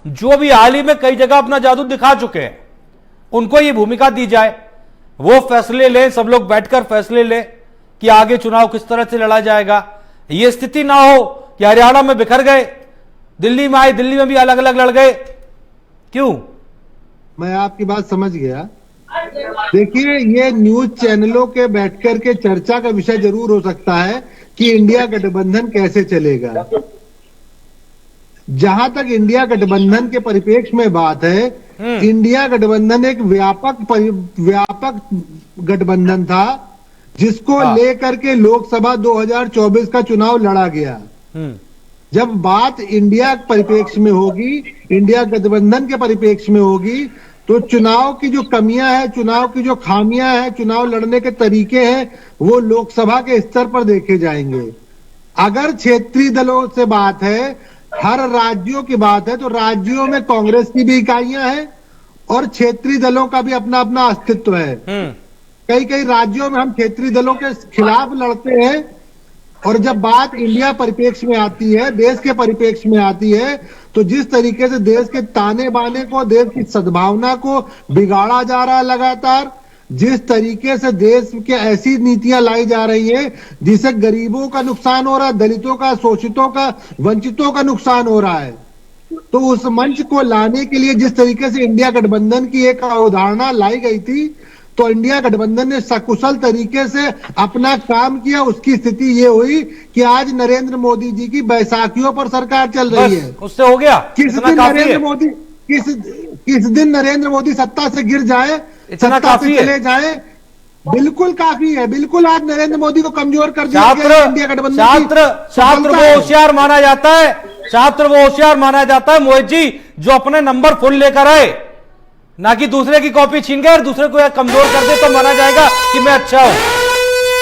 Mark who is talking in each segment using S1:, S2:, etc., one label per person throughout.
S1: जो भी हाल ही में कई जगह अपना जादू दिखा चुके हैं, उनको ये भूमिका दी जाए, वो फैसले लें, सब लोग बैठकर फैसले लें कि आगे चुनाव किस तरह से लड़ा जाएगा। ये स्थिति ना हो कि हरियाणा में बिखर गए, दिल्ली में आए, दिल्ली में भी अलग अलग लड़ गए। क्यों?
S2: मैं आपकी बात समझ गया। देखिए, ये न्यूज चैनलों के बैठकर के चर्चा का विषय जरूर हो सकता है कि इंडिया गठबंधन कैसे चलेगा। जहां तक इंडिया गठबंधन के परिप्रेक्ष्य में बात है, इंडिया गठबंधन एक व्यापक गठबंधन था जिसको लेकर के लोकसभा 2024 का चुनाव लड़ा गया। जब बात इंडिया परिप्रेक्ष्य में होगी, इंडिया गठबंधन के परिप्रेक्ष्य में होगी, तो चुनाव की जो कमियां हैं, चुनाव की जो खामियां हैं, चुनाव लड़ने के तरीके हैं, वो लोकसभा के स्तर पर देखे जाएंगे। अगर क्षेत्रीय दलों से बात है, हर राज्यों की बात है, तो राज्यों में कांग्रेस की भी इकाइयां हैं और क्षेत्रीय दलों का भी अपना अपना अस्तित्व है। कई कई राज्यों में हम क्षेत्रीय दलों के खिलाफ लड़ते हैं, और जब बात इंडिया परिप्रेक्ष्य में आती है, देश के परिप्रेक्ष्य में आती है, तो जिस तरीके से देश के ताने बाने को, देश की सद्भावना को बिगाड़ा जा रहा है लगातार, जिस तरीके से देश के ऐसी नीतियां लाई जा रही है जिससे गरीबों का नुकसान हो रहा है, दलितों का, शोषितों का, वंचितों का नुकसान हो रहा है, तो उस मंच को लाने के लिए जिस तरीके से इंडिया गठबंधन की एक अवधारणा लाई गई थी, तो इंडिया गठबंधन ने सकुशल तरीके से अपना काम किया। उसकी स्थिति ये हुई कि आज नरेंद्र मोदी जी की बैसाखियों पर सरकार चल रही है।
S1: उससे हो गया।
S2: किस दिन नरेंद्र मोदी सत्ता से गिर जाए, सत्ता से चले जाए, बिल्कुल काफी है। बिल्कुल आज नरेंद्र मोदी को कमजोर कर दिया गया इंडिया गठबंधन।
S1: छात्र वो होशियार माना जाता है, छात्र वो होशियार माना जाता है मोहित जी, जो अपने नंबर फुल लेकर आए, ना कि दूसरे की कॉपी छीन गए और दूसरे को कमजोर कर दे तो माना जाएगा कि मैं अच्छा हूं।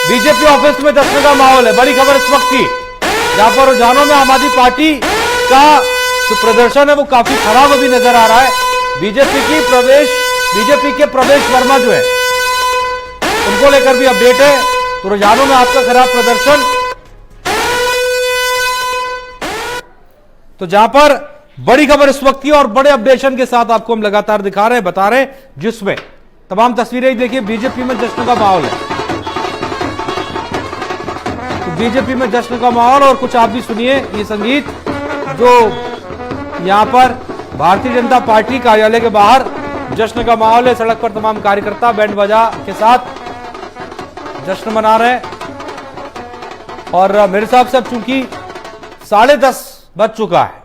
S1: बीजेपी ऑफिस में जश्न का माहौल है। बड़ी खबर इस वक्त की, जहां पर रुझानों में आम आदमी पार्टी का जो प्रदर्शन है वो काफी खराब अभी नजर आ रहा है। बीजेपी के प्रवेश वर्मा जो है, उनको लेकर भी अपडेट है। तो रुझानों में आपका खराब प्रदर्शन, तो जहां पर बड़ी खबर इस वक्त की और बड़े अपडेशन के साथ आपको हम लगातार दिखा रहे हैं, बता रहे हैं, जिसमें तमाम तस्वीरें देखिए। बीजेपी में जश्न का माहौल है, तो बीजेपी में जश्न का माहौल। और कुछ आप भी सुनिए ये संगीत, जो यहां पर भारतीय जनता पार्टी कार्यालय के बाहर जश्न का माहौल है। सड़क पर तमाम कार्यकर्ता बैंड बाजा के साथ जश्न मना रहे हैं। और मेरे हिसाब से अब चूंकि 10:30 बज चुका है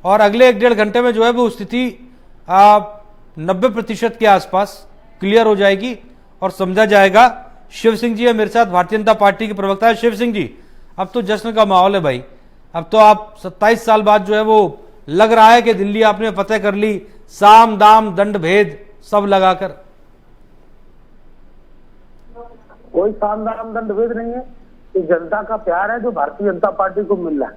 S1: और अगले 1-1.5 घंटे में जो है वो स्थिति 90% के आसपास क्लियर हो जाएगी और समझा जाएगा। शिव सिंह जी है मेरे साथ, भारतीय जनता पार्टी के प्रवक्ता है। शिव सिंह जी, अब तो जश्न का माहौल है भाई। अब तो आप 27 साल बाद जो है वो लग रहा है कि दिल्ली आपने फतेह कर ली, साम दाम दंड भेद सब लगाकर।
S3: कोई साम दाम दंड भेद नहीं है, ये जनता का प्यार है जो भारतीय जनता पार्टी को मिल रहा है।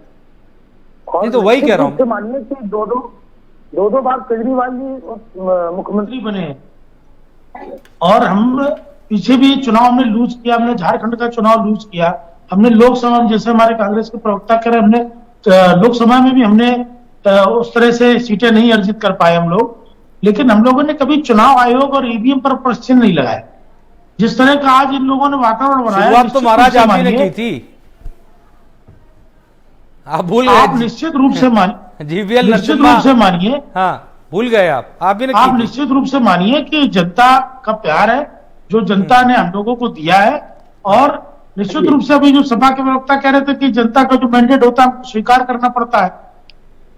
S1: नहीं तो वही कह रहा हूं,
S3: मानिए कि दो बार केजरीवाल जी मुख्यमंत्री बने हैं और हम पीछे भी चुनाव हमने लूज किया, हमने झारखंड का चुनाव लूज किया, हमने लोकसभा में, जैसे हमारे कांग्रेस के प्रवक्ता कह रहे, हमने लोकसभा में भी हमने उस तरह से सीटें नहीं अर्जित कर पाए हम लोग। लेकिन हम लोगों ने कभी चुनाव आयोग और ईवीएम पर प्रश्न नहीं लगाया। जिस तरह का आज इन लोगों ने वातावरण बनाया,
S1: तो महाराज आप ही ने की थी, आप भूल गए।
S3: आप निश्चित रूप से मानिए, निश्चित रूप से मानिए,
S1: हाँ भूल गए आप भी ने
S3: आप निश्चित रूप से मानिए कि जनता का प्यार है जो जनता ने हम लोगों को दिया है। और निश्चित रूप से अभी जो सभा के प्रवक्ता कह रहे थे कि जनता का जो मैंडेट होता है हमको स्वीकार करना पड़ता है,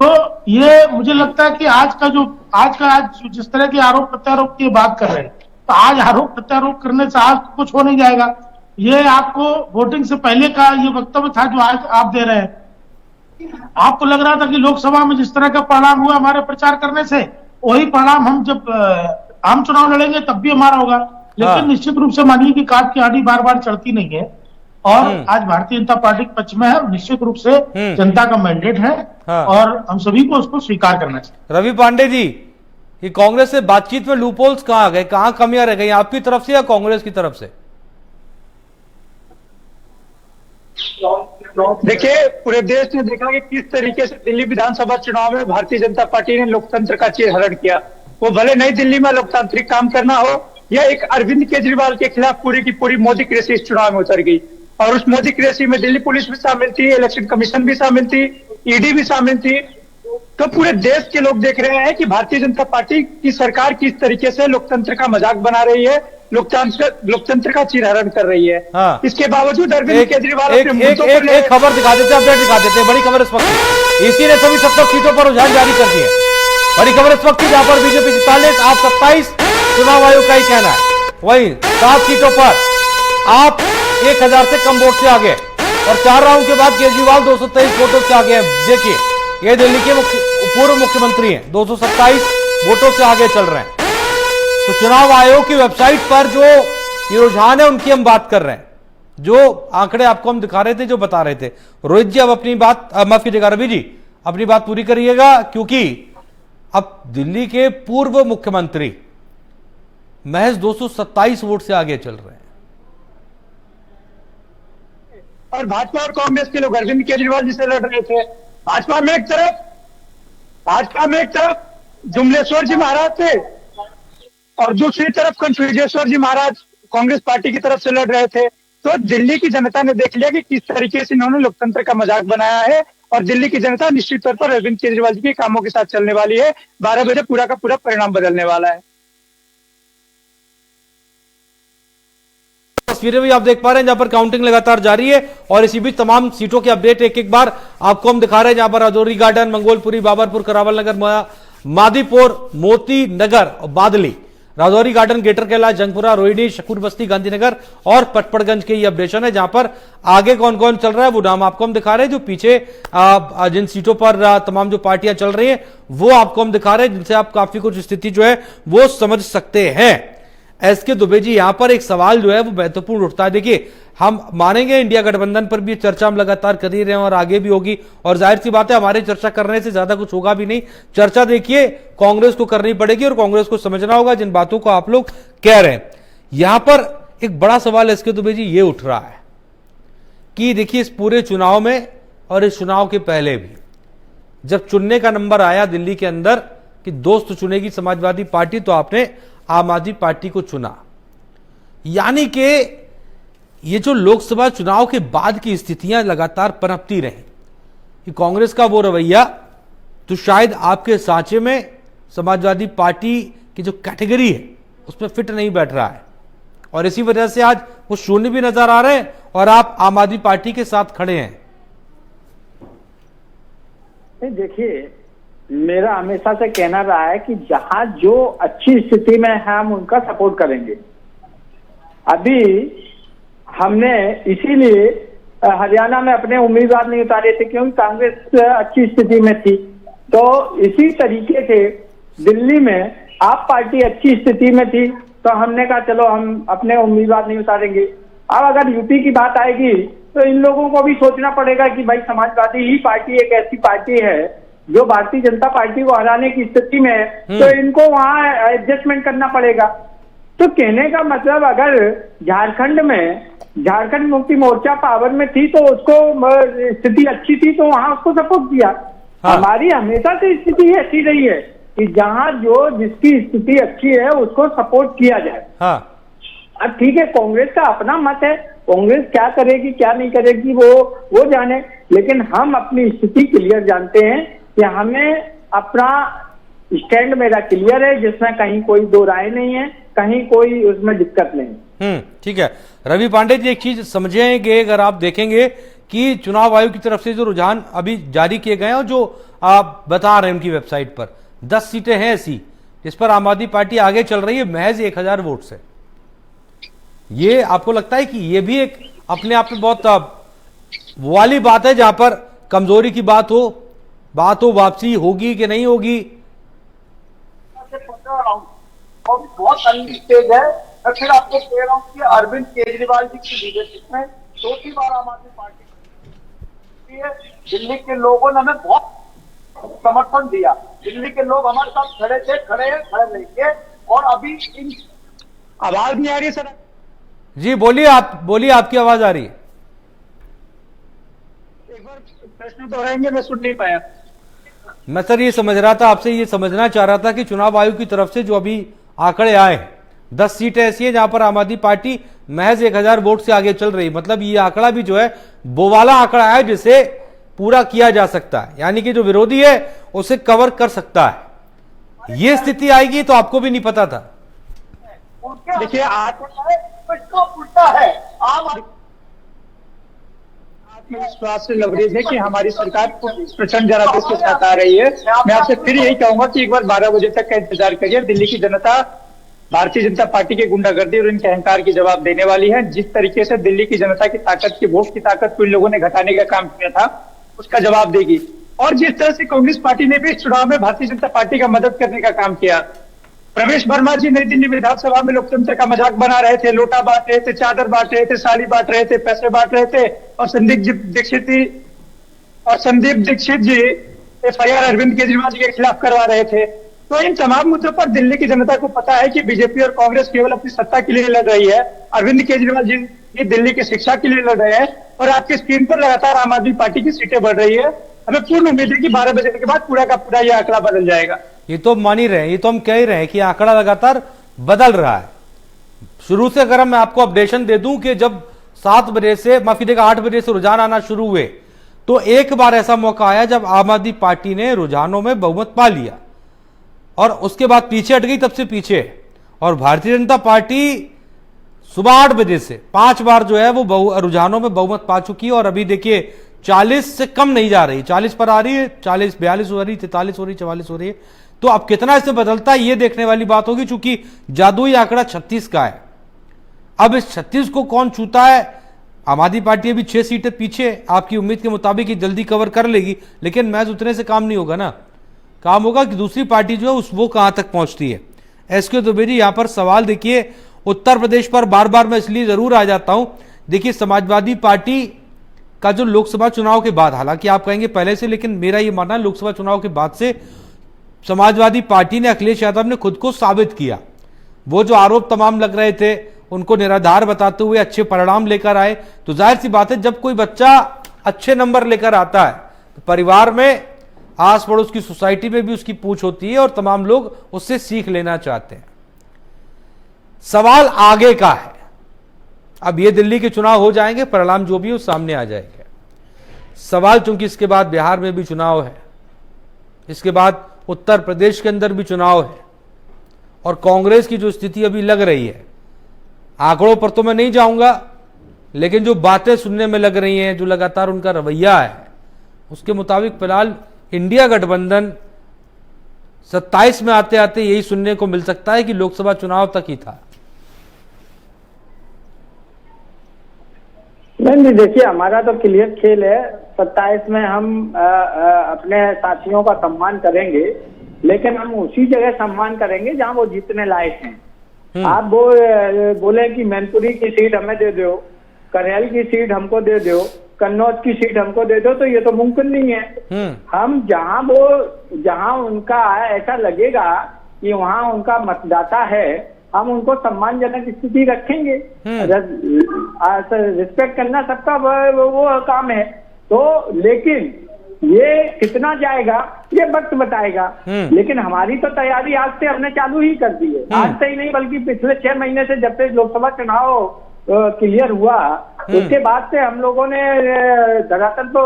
S3: तो ये मुझे लगता है कि आज जिस तरह के आरोप प्रत्यारोप की बात कर रहे हैं, तो आज आरोप प्रत्यारोप करने से आज कुछ हो नहीं जाएगा। ये आपको वोटिंग से पहले का ये वक्तव्य था जो आज आप दे रहे हैं। आपको लग रहा था कि लोकसभा में जिस तरह का परिणाम हुआ हमारे प्रचार करने से, वही परिणाम हम जब आम चुनाव लड़ेंगे तब भी हमारा होगा। लेकिन निश्चित रूप से मानिए कि काट की आड़ी बार बार चढ़ती नहीं है और आज भारतीय जनता पार्टी के पक्ष में है। निश्चित रूप से जनता का मैंडेट है और हम सभी को उसको स्वीकार करना चाहिए।
S1: रवि पांडे जी, ये कांग्रेस से बातचीत में लूपहोल्स कहां गए, कहां कमियां रह गई, आपकी तरफ से या कांग्रेस की तरफ से?
S4: देखिए, पूरे देश ने देखा कि किस तरीके से दिल्ली विधानसभा चुनाव में भारतीय जनता पार्टी ने लोकतंत्र का चीरहरण किया। वो भले नई दिल्ली में लोकतांत्रिक काम करना हो या एक अरविंद केजरीवाल के खिलाफ पूरी की पूरी मोदी क्रेसी इस चुनाव में उतर गई। और उस मोदी क्रेसी में दिल्ली पुलिस भी शामिल थी, इलेक्शन कमीशन भी शामिल थी, ईडी भी शामिल थी। तो पूरे देश के लोग देख रहे हैं कि भारतीय जनता पार्टी की सरकार किस तरीके से लोकतंत्र का मजाक बना रही है, लोकतंत्र का चीरहरण कर रही है।
S1: हाँ।
S4: इसके बावजूद अरविंद केजरीवाल
S1: एक खबर दिखा देते, अपडेट दिखा देते हैं। बड़ी खबर इस वक्त इसी ने सभी 70 सीटों पर रुझान जारी कर दिए। बड़ी खबर इस वक्त जहां पर बीजेपी 44, आप 27, चुनाव आयोग का ही कहना है वही 7 सीटों पर आप 1000 से कम वोट से आगे, और 4 राउंड के बाद केजरीवाल 223 वोटों से आगे हैं। देखिए, ये दिल्ली के पूर्व मुख्यमंत्री हैं, 227 वोटों से आगे चल रहे हैं। तो चुनाव आयोग की वेबसाइट पर जो ये रुझान है उनकी हम बात कर रहे हैं, जो आंकड़े आपको हम दिखा रहे थे, जो बता रहे थे। रोहित जी अब अपनी बात, माफ कीजिएगा रवि जी, अपनी बात पूरी करिएगा, क्योंकि अब दिल्ली के पूर्व मुख्यमंत्री महज 227 वोट से आगे चल रहे हैं।
S4: और भाजपा और कांग्रेस के लोग अरविंद केजरीवाल जी से लड़ रहे थे। भाजपा में एक तरफ जुमलेश्वर जी महाराज थे और दूसरी तरफ कन्फ्यूजेश्वर जी महाराज कांग्रेस पार्टी की तरफ से लड़ रहे थे। तो दिल्ली की जनता ने देख लिया कि किस तरीके से इन्होंने लोकतंत्र का मजाक बनाया है, और दिल्ली की जनता निश्चित तौर पर अरविंद केजरीवाल जी के कामों के साथ चलने वाली है। 12 बजे पूरा का पूरा परिणाम बदलने वाला है।
S1: तस्वीरें भी आप देख पा रहे हैं जहां पर काउंटिंग लगातार जारी है, और इसी बीच तमाम सीटों के अपडेट एक एक बार आपको हम दिखा रहे हैं, जहां पर राजौरी गार्डन, मंगोलपुरी, बाबरपुर, करावल नगर, मादीपुर, मोती नगर और बादली, राजौरी गार्डन, गेटर कैलाश, जंगपुरा, रोहिणी, शकूर बस्ती, गांधीनगर और पटपड़गंज के ये अपडेशन है। जहां पर आगे कौन कौन चल रहा है वो नाम आपको हम दिखा रहे हैं। जो पीछे जिन सीटों पर तमाम जो पार्टियां चल रही हैं वो आपको हम दिखा रहे हैं, जिनसे आप काफी कुछ स्थिति जो है वो समझ सकते हैं। एसके दुबे जी, यहां पर एक सवाल जो है वो महत्वपूर्ण उठता है। देखिए, हम मानेंगे इंडिया गठबंधन पर भी चर्चा हम लगातार कर ही रहे हैं और आगे भी होगी, और जाहिर सी बात है हमारे चर्चा करने से ज्यादा कुछ होगा भी नहीं। चर्चा देखिए कांग्रेस को करनी पड़ेगी और कांग्रेस को समझना होगा जिन बातों को आप लोग कह रहे हैं। यहां पर एक बड़ा सवाल एसके दुबे जी ये उठ रहा है कि देखिए, इस पूरे चुनाव में और इस चुनाव के पहले भी जब चुनने का नंबर आया दिल्ली के अंदर कि दोस्त चुनेगी समाजवादी पार्टी, तो आपने आम आदमी पार्टी को चुना। यानी कि ये जो लोकसभा चुनाव के बाद की स्थितियां लगातार पनपती रहीं कि कांग्रेस का वो रवैया तो शायद आपके सांचे में समाजवादी पार्टी की जो कैटेगरी है उसमें फिट नहीं बैठ रहा है, और इसी वजह से आज वो शून्य भी नजर आ रहे हैं और आप आम आदमी पार्टी के साथ खड़े हैं।
S5: देखिए, मेरा हमेशा से कहना रहा है कि जहां जो अच्छी स्थिति में है हम उनका सपोर्ट करेंगे। अभी हमने इसीलिए हरियाणा में अपने उम्मीदवार नहीं उतारे थे क्योंकि कांग्रेस अच्छी स्थिति में थी। तो इसी तरीके से दिल्ली में आप पार्टी अच्छी स्थिति में थी तो हमने कहा चलो हम अपने उम्मीदवार नहीं उतारेंगे। अब अगर यूपी की बात आएगी तो इन लोगों को भी सोचना पड़ेगा कि भाई समाजवादी ही पार्टी एक ऐसी पार्टी है जो भारतीय जनता पार्टी को हराने की स्थिति में है, तो इनको वहां एडजस्टमेंट करना पड़ेगा। तो कहने का मतलब, अगर झारखंड मुक्ति मोर्चा पावर में थी तो उसको स्थिति अच्छी थी तो वहां उसको सपोर्ट किया। हाँ। हमारी हमेशा से स्थिति ऐसी रही है कि जहां जो जिसकी स्थिति अच्छी है उसको सपोर्ट किया जाए। हाँ। अब ठीक है, कांग्रेस का अपना मत है, कांग्रेस क्या करेगी क्या नहीं करेगी वो जाने, लेकिन हम अपनी स्थिति क्लियर जानते हैं कि हमें अपना स्टैंड मेरा क्लियर है, जिसमें कहीं कोई दो राय नहीं है, कहीं कोई उसमें दिक्कत नहीं।
S1: ठीक है। रवि पांडे जी, एक चीज समझेंगे, अगर आप देखेंगे कि चुनाव आयोग की तरफ से जो रुझान अभी जारी किए गए हैं और जो आप बता रहे हैं उनकी वेबसाइट पर 10 सीटें हैं ऐसी जिस पर आम आदमी पार्टी आगे चल रही है महज 1000 वोट से। ये आपको लगता है कि ये भी एक अपने आप में बहुत वो वाली बात है जहां पर कमजोरी की बात हो वापसी होगी कि नहीं होगी?
S6: बहुत अर्ली स्टेज है। मैं फिर आपको कह रहा हूँ कि अरविंद केजरीवाल जी की लीडरशिप में चौथी बार आम आदमी पार्टी दिल्ली के लोगों ने हमें बहुत समर्थन दिया। दिल्ली के लोग हमारे साथ खड़े थे, खड़े रहेंगे। और अभी इन
S4: आवाज नहीं आ रही सर?
S1: जी बोलिए, आप बोलिए, आपकी आवाज आ रही है।
S4: प्रश्न दोहराएंगे, मैं सुन नहीं पाया।
S1: मैं सर ये समझ रहा था, आपसे ये समझना चाह रहा था कि चुनाव आयोग की तरफ से जो अभी आंकड़े आए हैं, 10 सीटें ऐसी हैं जहां पर आम आदमी पार्टी महज 1000 वोट से आगे चल रही। मतलब ये आंकड़ा भी जो है वो वाला आंकड़ा है जिसे पूरा किया जा सकता है, यानी कि जो विरोधी है उसे कवर कर सकता है। ये स्थिति आएगी तो आपको भी नहीं पता था।
S4: देखिए, उल्टा है, आत्मविश्वास से लवरेज है कि हमारी सरकार प्रचंड जनादेश के साथ आ रही है। मैं आपसे फिर यही कहूंगा कि एक बार 12 बजे तक का इंतजार करिए। दिल्ली की जनता भारतीय जनता पार्टी के गुंडागर्दी और इनके अहंकार की जवाब देने वाली है। जिस तरीके से दिल्ली की जनता की ताकत, की वोट की ताकत को इन लोगों ने घटाने का काम किया था, उसका जवाब देगी। और जिस तरह से कांग्रेस पार्टी ने भी इस चुनाव में भारतीय जनता पार्टी का मदद करने का काम किया। प्रवेश वर्मा जी नई दिल्ली विधानसभा में लोकतंत्र का मजाक बना रहे थे, लोटा बांट रहे थे, चादर बांट रहे थे, साड़ी बांट रहे थे, पैसे बांट रहे थे, और संदीप दीक्षित जी FIR अरविंद केजरीवाल जी के खिलाफ करवा रहे थे। तो इन तमाम मुद्दों पर दिल्ली की जनता को पता है कि बीजेपी और कांग्रेस केवल अपनी सत्ता के लिए लड़ रही है। अरविंद केजरीवाल जी ये दिल्ली की शिक्षा के लिए लड़ रहे हैं, और आपकी स्क्रीन पर लगातार आम आदमी पार्टी की सीटें बढ़ रही है। हमें पूर्ण उम्मीद है कि 12 बजे के बाद पूरा का पूरा यह आंकड़ा बदल जाएगा।
S1: ये तो मान ही रहे हैं, ये तो हम कह ही रहे हैं कि आंकड़ा लगातार बदल रहा है। शुरू से अगर मैं आपको अपडेशन दे दूं कि जब 7 बजे से, माफी देगा 8 बजे से रुझान आना शुरू हुए, तो एक बार ऐसा मौका आया जब आम आदमी पार्टी ने रुझानों में बहुमत पा लिया और उसके बाद पीछे हट गई, तब से पीछे। और भारतीय जनता पार्टी सुबह 8 बजे से 5 बार जो है वो रुझानों में बहुमत पा चुकी है। और अभी देखिए 40 से कम नहीं जा रही, 40 पर आ रही है, 40, 42 हो रही, 43 हो रही, 44 हो रही है। तो अब कितना इसमें बदलता है ये देखने वाली बात होगी, चूंकि जादुई आंकड़ा 36 का है। अब इस 36 को कौन छूता है? आम आदमी पार्टी अभी 6 सीटें पीछे, आपकी उम्मीद के मुताबिक ही जल्दी कवर कर लेगी, लेकिन मैच उतने से काम नहीं होगा ना। काम होगा कि दूसरी पार्टी जो है वो कहां तक पहुंचती है। एसके द्विवेदी यहां पर सवाल देखिए, उत्तर प्रदेश पर बार बार मैं इसलिए जरूर आ जाता हूं। देखिए समाजवादी पार्टी का जो लोकसभा चुनाव के बाद, हालांकि आप कहेंगे पहले से, लेकिन मेरा यह मानना है लोकसभा चुनाव के बाद से समाजवादी पार्टी ने, अखिलेश यादव ने खुद को साबित किया। वो जो आरोप तमाम लग रहे थे उनको निराधार बताते हुए अच्छे परिणाम लेकर आए। तो जाहिर सी बात है जब कोई बच्चा अच्छे नंबर लेकर आता है तो परिवार में, आस पड़ोस की सोसाइटी में भी उसकी पूछ होती है और तमाम लोग उससे सीख लेना चाहते हैं। सवाल आगे का है, अब ये दिल्ली के चुनाव हो जाएंगे, परिणाम जो भी हो सामने आ जाएंगे। सवाल चूंकि इसके बाद बिहार में भी चुनाव है, इसके बाद उत्तर प्रदेश के अंदर भी चुनाव है, और कांग्रेस की जो स्थिति अभी लग रही है, आंकड़ों पर तो मैं नहीं जाऊंगा, लेकिन जो बातें सुनने में लग रही हैं, जो लगातार उनका रवैया है, उसके मुताबिक फिलहाल इंडिया गठबंधन 27 में आते आते यही सुनने को मिल सकता है कि लोकसभा चुनाव तक ही था।
S5: नहीं, देखिए हमारा तो क्लियर खेल है। 27 में हम अपने साथियों का सम्मान करेंगे, लेकिन हम उसी जगह सम्मान करेंगे जहां वो जीतने लायक हैं। आप बोले कि मैनपुरी की सीट हमें दे दो, करेल की सीट हमको दे दो, कन्नौज की सीट हमको दे दो, तो ये तो मुमकिन नहीं है। हम जहां उनका ऐसा लगेगा कि वहां उनका मतदाता है, हम उनको सम्मानजनक स्थिति रखेंगे। रिस्पेक्ट करना सबका वो काम है। तो लेकिन ये कितना जाएगा ये वक्त बताएगा। लेकिन हमारी तो तैयारी आज से हमने चालू ही कर दी है। आज से ही नहीं बल्कि पिछले 6 महीने से, जब से लोकसभा चुनाव क्लियर हुआ उसके बाद से हम लोगों ने धरातल तो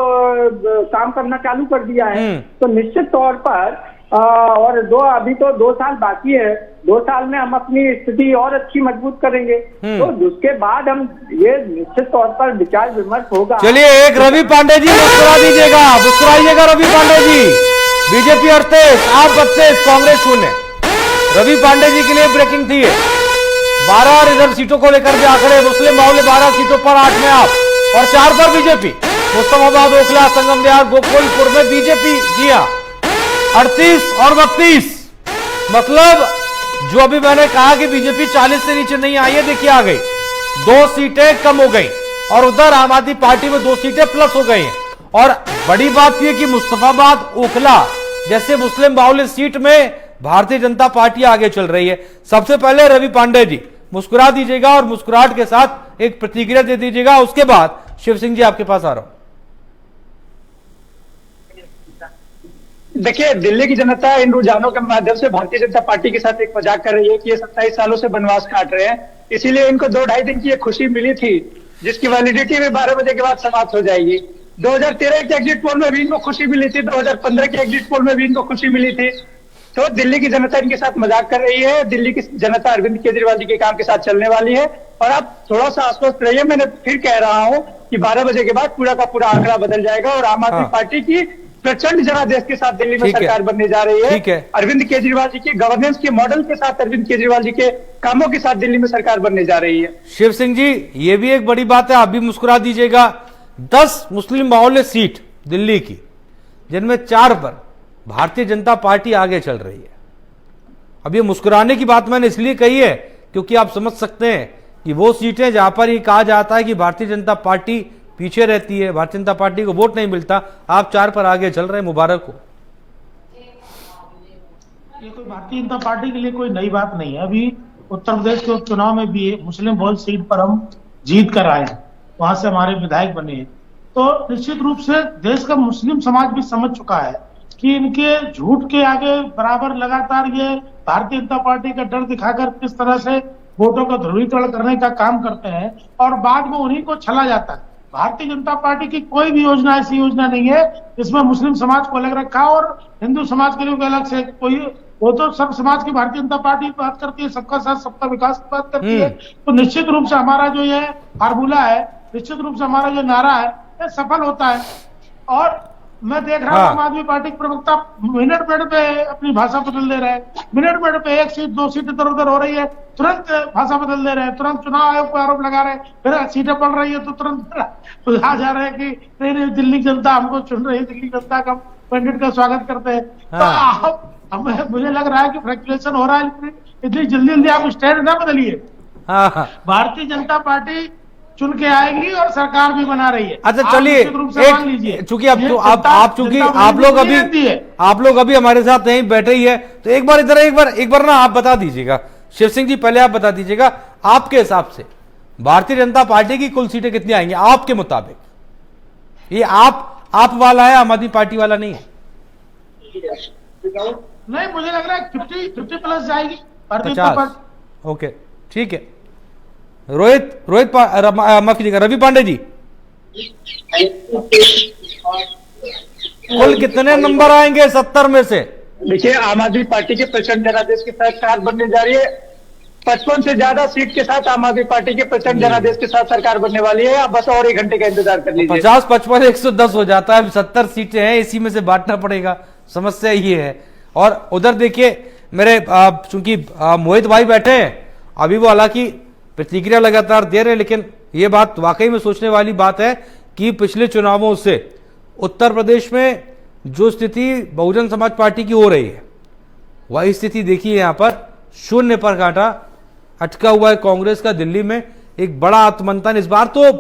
S5: काम करना चालू कर दिया है। तो निश्चित तौर पर और अभी तो 2 साल बाकी है, 2 साल में हम अपनी स्थिति और अच्छी मजबूत करेंगे। तो उसके बाद हम ये निश्चित तौर पर विचार विमर्श होगा।
S1: चलिए, एक रवि पांडे जी मुस्कुरा दीजिएगा, मुस्कुराइएगा रवि पांडे जी। बीजेपी 38, आप 32, कांग्रेस 0। रवि पांडे जी के लिए ब्रेकिंग थी। 12 रिजर्व सीटों को लेकर के आंकड़े, मुस्लिम माहौल 12 सीटों पर 8 में आप और 4 पर बीजेपी। मुस्तफाबाद, ओखला, संगम विहार, गोकुलपुर में बीजेपी। जी हाँ, 38 और 32। मतलब जो अभी मैंने कहा कि बीजेपी 40 से नीचे नहीं आई है, देखिए आ गई, 2 सीटें कम हो गई, और उधर आम आदमी पार्टी में 2 सीटें प्लस हो गई हैं। और बड़ी बात यह कि मुस्तफाबाद, ओखला जैसे मुस्लिम बाहुल्य सीट में भारतीय जनता पार्टी आगे चल रही है। सबसे पहले रवि पांडे जी मुस्कुरा दीजिएगा और मुस्कुराहट के साथ एक प्रतिक्रिया दे दीजिएगा। उसके बाद शिव सिंह जी आपके पास आ रहा हूं।
S4: देखिए, दिल्ली की जनता इन रुझानों के माध्यम से भारतीय जनता पार्टी के साथ एक मजाक कर रही है कि ये 27 सालों से बनवास काट रहे हैं, इसीलिए इनको 2-2.5 दिन की एक खुशी मिली थी जिसकी वैलिडिटी में 12 बजे के बाद समाप्त हो जाएगी। 2013 के एग्जिट पोल में भी इनको खुशी मिली थी, 2015 के एग्जिट पोल में भी इनको खुशी मिली थी। तो दिल्ली की जनता इनके साथ मजाक कर रही है। दिल्ली की जनता अरविंद केजरीवाल जी के काम के साथ चलने वाली है और आप थोड़ा सा आश्वस्त रहिए। मैंने फिर कह रहा हूं कि 12 बजे के बाद पूरा का पूरा आंकड़ा बदल जाएगा और आम आदमी पार्टी की प्रचंड जनादेश के साथ दिल्ली में सरकार बनने जा रही है। अरविंद केजरीवाल जी के गवर्नेंस के मॉडल के साथ, अरविंद केजरीवाल जी के कामों के साथ दिल्ली में सरकार बनने जा रही है।
S1: शिव सिंह जी, ये भी एक बड़ी बात है, आप भी मुस्कुरा दीजिएगा। 10 मुस्लिम मोहल्ले सीट दिल्ली की, जिनमें 4 पर भारतीय जनता पार्टी आगे चल रही है। अब ये मुस्कुराने की बात मैंने इसलिए कही है क्योंकि आप समझ सकते हैं कि वो सीटें जहां पर ये कहा जाता है कि भारतीय जनता पार्टी पीछे रहती है, भारतीय जनता पार्टी को वोट नहीं मिलता, आप 4 पर आगे चल रहे हैं, मुबारक हो।
S3: ये कोई भारतीय जनता पार्टी के लिए कोई नई बात नहीं है। अभी उत्तर प्रदेश के उपचुनाव में भी मुस्लिम बहुल सीट पर हम जीत कर आए हैं, वहां से हमारे विधायक बने हैं। तो निश्चित रूप से देश का मुस्लिम समाज भी समझ चुका है कि इनके झूठ के आगे बराबर लगातार ये भारतीय जनता पार्टी का डर दिखाकर किस तरह से वोटों का ध्रुवीकरण करने का काम करते हैं और बाद में उन्हीं को छला जाता है। भारतीय जनता पार्टी की कोई भी योजना ऐसी योजना नहीं है जिसमें मुस्लिम समाज को अलग रखा और हिंदू समाज के लिए अलग से कोई, वो तो सब समाज की भारतीय जनता पार्टी बात करती है, सबका साथ सबका विकास की बात करती है। तो निश्चित रूप से हमारा जो ये फार्मूला है, निश्चित रूप से हमारा जो नारा है, ये सफल होता है। और मैं देख रहा हूँ आम आदमी पार्टी के प्रवक्ता मिनट पे अपनी भाषा बदल दे रहे हैं। मिनट पे 1 सीट 2 सीट इधर उधर हो रही है, तुरंत भाषा बदल दे रहे हैं, तुरंत चुनाव आयोग को आरोप लगा रहे हैं, फिर सीटें बढ़ रही है तो तुरंत आ जा रहे हैं कि नहीं दिल्ली जनता हमको चुन रही है, दिल्ली जनता का कैंडिडेट का स्वागत करते हैं। तो आप मुझे लग रहा है कि फ्रैक्चुलेशन हो रहा है, इतनी जल्दी आप स्टैंड ना बदलिए। भारतीय जनता पार्टी चुन के आएगी और सरकार भी बना रही है।
S1: अच्छा चलिए, चूंकि आप लोग अभी हमारे साथ नहीं बैठे ही है, तो एक बार ना आप बता दीजिएगा, शिव सिंह जी पहले आप बता दीजिएगा, आपके हिसाब से भारतीय जनता पार्टी की कुल सीटें कितनी आएंगी आपके मुताबिक? ये आप वाला है, आम आदमी पार्टी वाला नहीं है।
S3: नहीं, मुझे लग रहा है 50 प्लस जाएगी।
S1: 50। ओके, ठीक है। माफ कीजिएगा, रवि पांडे जी, कुल कितने नंबर आएंगे 70 में से?
S4: देखिए, आम आदमी पार्टी के प्रचंड जनादेश के साथ सरकार बनने जा रही है। 55 से ज्यादा सीट के साथ आम आदमी पार्टी के प्रचंड जनादेश के साथ सरकार बनने वाली है। आप बस और 1 घंटे का इंतजार कर लीजिए।
S1: 50, 55, 110 हो जाता है। 70 सीटें हैं, इसी में से बांटना पड़ेगा, समस्या ये है। और उधर देखिए मेरे, चूंकि मोहित भाई बैठे हैं, अभी वो हालांकि प्रतिक्रिया लगातार दे रहे हैं, लेकिन ये बात वाकई में सोचने वाली बात है कि पिछले चुनावों से उत्तर प्रदेश में जो स्थिति बहुजन समाज पार्टी की हो रही है, वही स्थिति देखिए यहां पर 0 पर कांटा अटका हुआ है कांग्रेस का। दिल्ली में एक बड़ा आत्ममंथन इस बार तो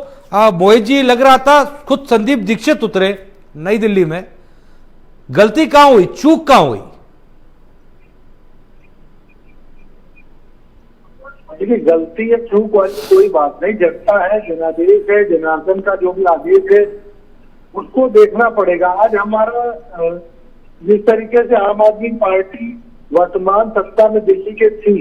S1: मोहित जी लग रहा था खुद संदीप दीक्षित उतरे नई दिल्ली में। गलती कहां हुई, चूक कहां हुई?
S6: देखिए, गलती या चूक वाली कोई बात नहीं। जनता है, जनादेश है, जनार्दन का जो भी आदेश है उसको देखना पड़ेगा। आज हमारा जिस तरीके से आम आदमी पार्टी वर्तमान सत्ता में दिल्ली के थी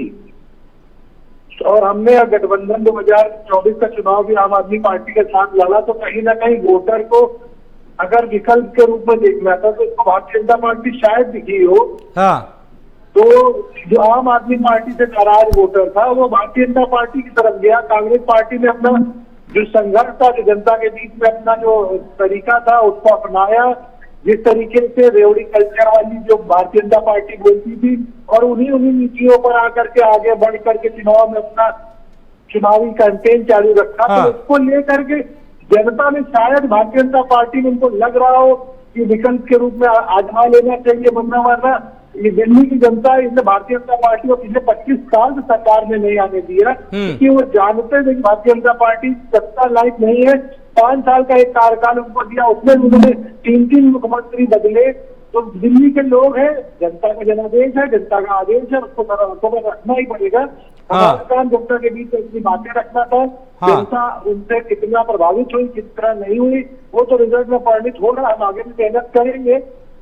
S6: और हमने गठबंधन 2024 का चुनाव भी आम आदमी पार्टी के साथ लड़ा, तो कहीं ना कहीं वोटर को अगर विकल्प के रूप में देखना था तो इसको भारतीय जनता पार्टी शायद दिखी हो। तो जो आम आदमी पार्टी से नाराज वोटर था वो भारतीय जनता पार्टी की तरफ गया। कांग्रेस पार्टी ने अपना जो संघर्ष था, जो जनता के बीच में अपना जो तरीका था उसको अपनाया। जिस तरीके से रेवड़ी कल्चर वाली जो भारतीय जनता पार्टी बोलती थी और उन्हीं नीतियों पर आकर के आगे बढ़ करके चुनाव में अपना चुनावी कैंपेन चालू रखा। तो उसको लेकर के जनता ने शायद भारतीय जनता पार्टी में उनको लग रहा हो कि विकल्प के रूप में आजमा लेना चाहिए, वरना ये दिल्ली की जनता इसने भारतीय जनता पार्टी को पिछले 25 साल से सरकार में नहीं आने दिया, क्योंकि वो जानते थे कि भारतीय जनता पार्टी सत्ता लायक नहीं है। 5 साल का एक कार्यकाल उनको दिया, उसमें उन्होंने 3 मुख्यमंत्री बदले। तो दिल्ली के लोग हैं, जनता का जनादेश है, जनता का आदेश है, उसको रखना ही पड़ेगा। हमारा काम जनता के बीच अपनी बातें रखना था। जनता उनसे कितना प्रभावित हुई, किस तरह नहीं हुई, वो तो रिजल्ट में परिणित होगा। हम आगे भी मेहनत करेंगे।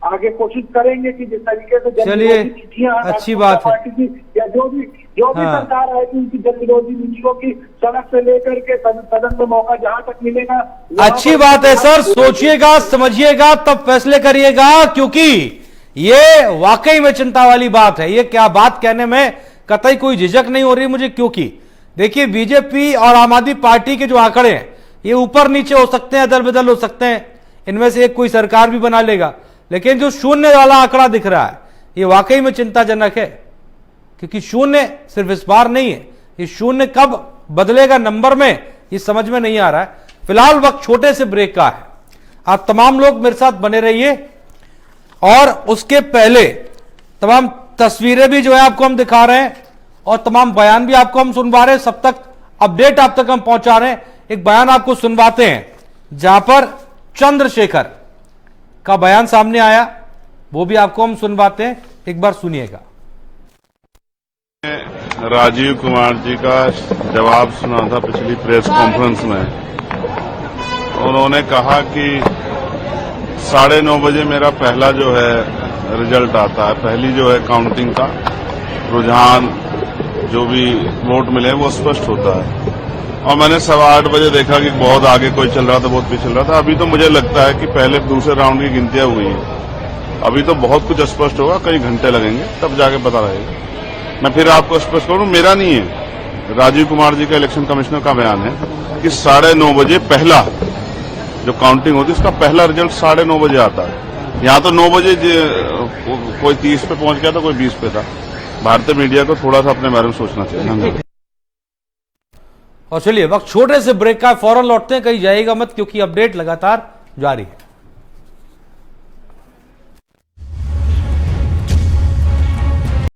S6: आगे कोशिश करेंगे कि जिस तरीके से जन
S1: चलिए,
S6: विरोधी नीतियां
S1: अच्छी बात है।
S6: पार्टी की या जो भी
S1: हाँ।
S6: सरकार आएगी उनकी जन विरोधी नीतियों की सड़क से लेकर के सदन में मौका जहां तक मिलेगा वहां
S1: अच्छी
S6: पर-
S1: बात है सर, सोचिएगा, समझिएगा, तब फैसले करिएगा, क्योंकि ये वाकई में चिंता वाली बात है। ये क्या बात कहने में कतई कोई झिझक नहीं हो रही मुझे, क्योंकि देखिए बीजेपी और आम आदमी पार्टी के जो आंकड़े हैं ये ऊपर नीचे हो सकते हैं, अदल बदल हो सकते हैं, इनमें से एक कोई सरकार भी बना लेगा, लेकिन जो शून्य वाला आंकड़ा दिख रहा है ये वाकई में चिंताजनक है, क्योंकि शून्य सिर्फ इस बार नहीं है, ये शून्य कब बदलेगा नंबर में ये समझ में नहीं आ रहा है। फिलहाल वक्त छोटे से ब्रेक का है, आप तमाम लोग मेरे साथ बने रहिए और उसके पहले तमाम तस्वीरें भी जो है आपको हम दिखा रहे हैं और तमाम बयान भी आपको हम सुनवा रहे हैं, सब तक अपडेट आप तक हम पहुंचा रहे हैं। एक बयान आपको सुनवाते हैं जहां पर चंद्रशेखर का बयान सामने आया, वो भी आपको हम सुनवाते हैं, एक बार सुनिएगा।
S7: राजीव कुमार जी का जवाब सुना था पिछली प्रेस कॉन्फ्रेंस में। उन्होंने कहा कि 9:30 बजे मेरा पहला जो है रिजल्ट आता है, पहली जो है काउंटिंग का रुझान, जो भी वोट मिले वो स्पष्ट होता है। और मैंने 8:15 बजे देखा कि बहुत आगे कोई चल रहा था, बहुत पीछे चल रहा था। अभी तो मुझे लगता है कि पहले दूसरे राउंड की गिनतियां हुई हैं, अभी तो बहुत कुछ स्पष्ट होगा, कई घंटे लगेंगे तब जाके पता रहेगा। मैं फिर आपको स्पष्ट करूं, मेरा नहीं है, राजीव कुमार जी का इलेक्शन कमिश्नर का बयान है कि 9:30 बजे पहला जो काउंटिंग होती है उसका पहला रिजल्ट 9:30 बजे आता है। यहाँ तो 9 बजे कोई 30 पे पहुंच गया था, कोई 20 पे था। भारतीय मीडिया को थोड़ा सा अपने बारे में सोचना चाहिए।
S1: और चलिए वक्त छोटे से ब्रेक का, फौरन लौटते हैं, कहीं जाएगा मत, क्योंकि अपडेट लगातार जारी है।